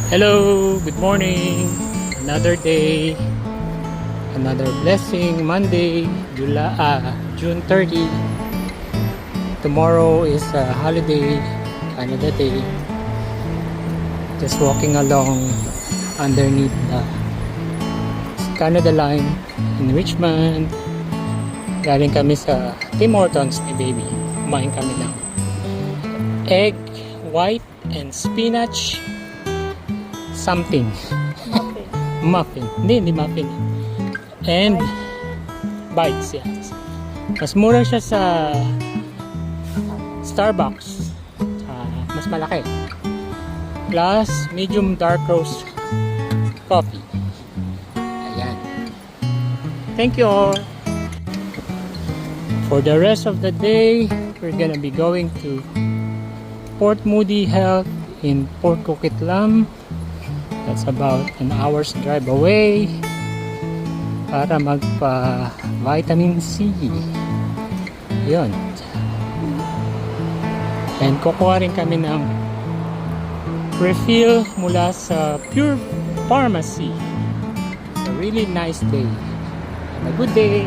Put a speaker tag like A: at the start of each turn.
A: Hello, good morning. Another day, another blessing. Monday, June 30. Tomorrow is a holiday, Canada Day. Just walking along underneath the Canada line in Richmond. Galing kami sa Tim Hortons ni baby. Kumain kami ng egg, white, and spinach something. Muffin. Hindi muffin. And bites, yes. Mas mura siya sa Starbucks. Mas malaki. Plus, medium dark roast coffee. Ayan. Thank you all. For the rest of the day, we're gonna be going to Port Moody Health in Port Coquitlam. That's about an hour's drive away para magpa-vitamin C. Yun. And kukuha rin kami ng refill mula sa Pure Pharmacy. A really nice day. Have a good day.